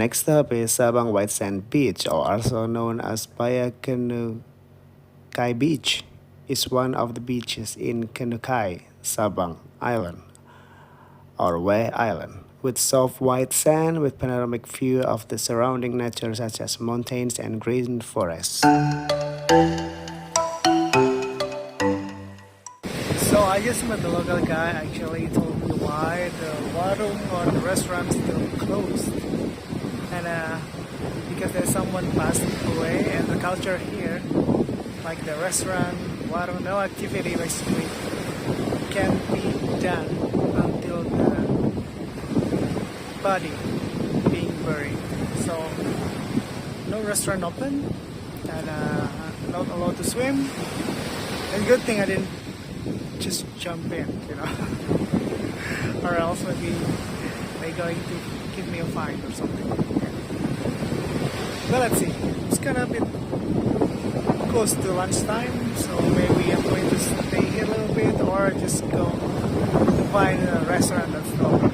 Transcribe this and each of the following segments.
next stop is Sabang White Sand Beach, or also known as Payakeneukai Beach. Is one of the beaches in Keuneukai, Sabang Island, or Weh Island, with soft white sand with panoramic view of the surrounding nature such as mountains and green forests. So I just met the local guy. Actually told me why the warung or the restaurant still closed, and because there's someone passed away, and the culture here, like the restaurant, warung, no activity basically can be done until the body being buried. So no restaurant open, and not allowed to swim. And good thing I didn't just jump in, you know, or else maybe they're going to give me a fine or something. But let's see. It's gonna be close to lunchtime, so maybe I'm going to stay here a little bit or just go to find a restaurant that's open.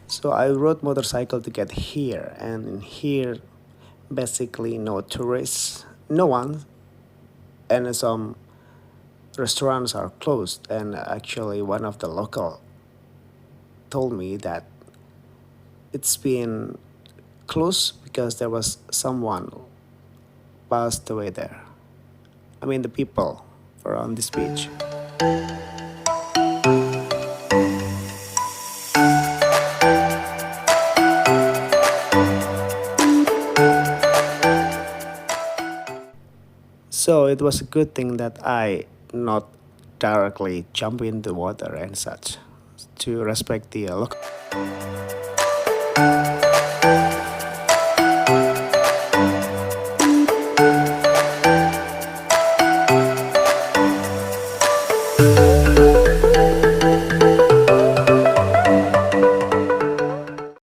So I rode motorcycle to get here, and in here basically no tourists, no one, and some restaurants are closed. And actually one of the local told me that it's been closed because there was someone passed away there. I mean the people were on this beach. So it was a good thing that I not directly jump into water and such, to respect the local.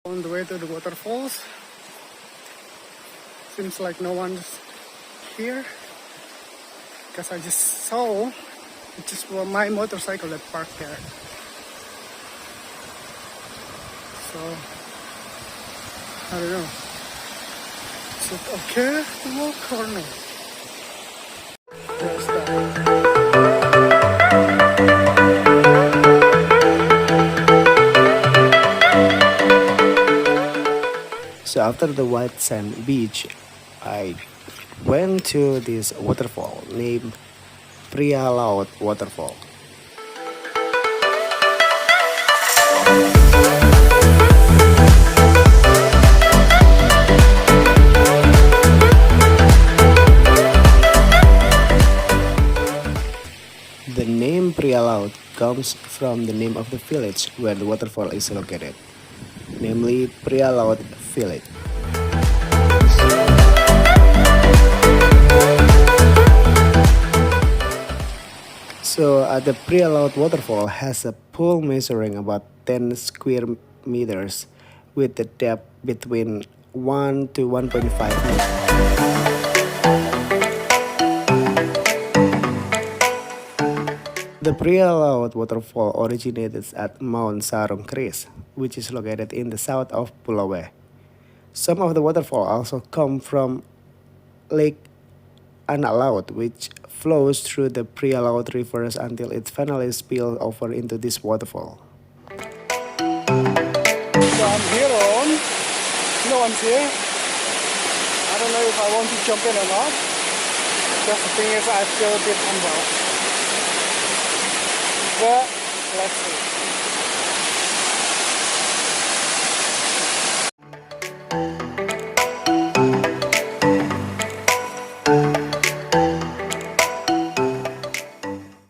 On the way to the waterfalls, seems like no one's here, because I just saw just my motorcycle that parked there. So I don't know. Is it okay to walk or no? There's that. So after the White Sand Beach, I went to this waterfall named Pria Laot Waterfall. The name Pria Laot comes from the name of the village where the waterfall is located, namely Pria Laot Village. So the Pria Laot Waterfall has a pool measuring about 10 square meters with the depth between 1 to 1.5 meters. The Pria Laot Waterfall originated at Mount Sarung Keris, which is located in the south of Pulau Weh. Some of the waterfall also come from Lake Anak Laut, which flows through the Pria Laot rivers until it finally spills over into this waterfall. So I'm here alone. No one's here. I don't know if I want to jump in or not. Just the thing is, I feel a bit humble. But let's see.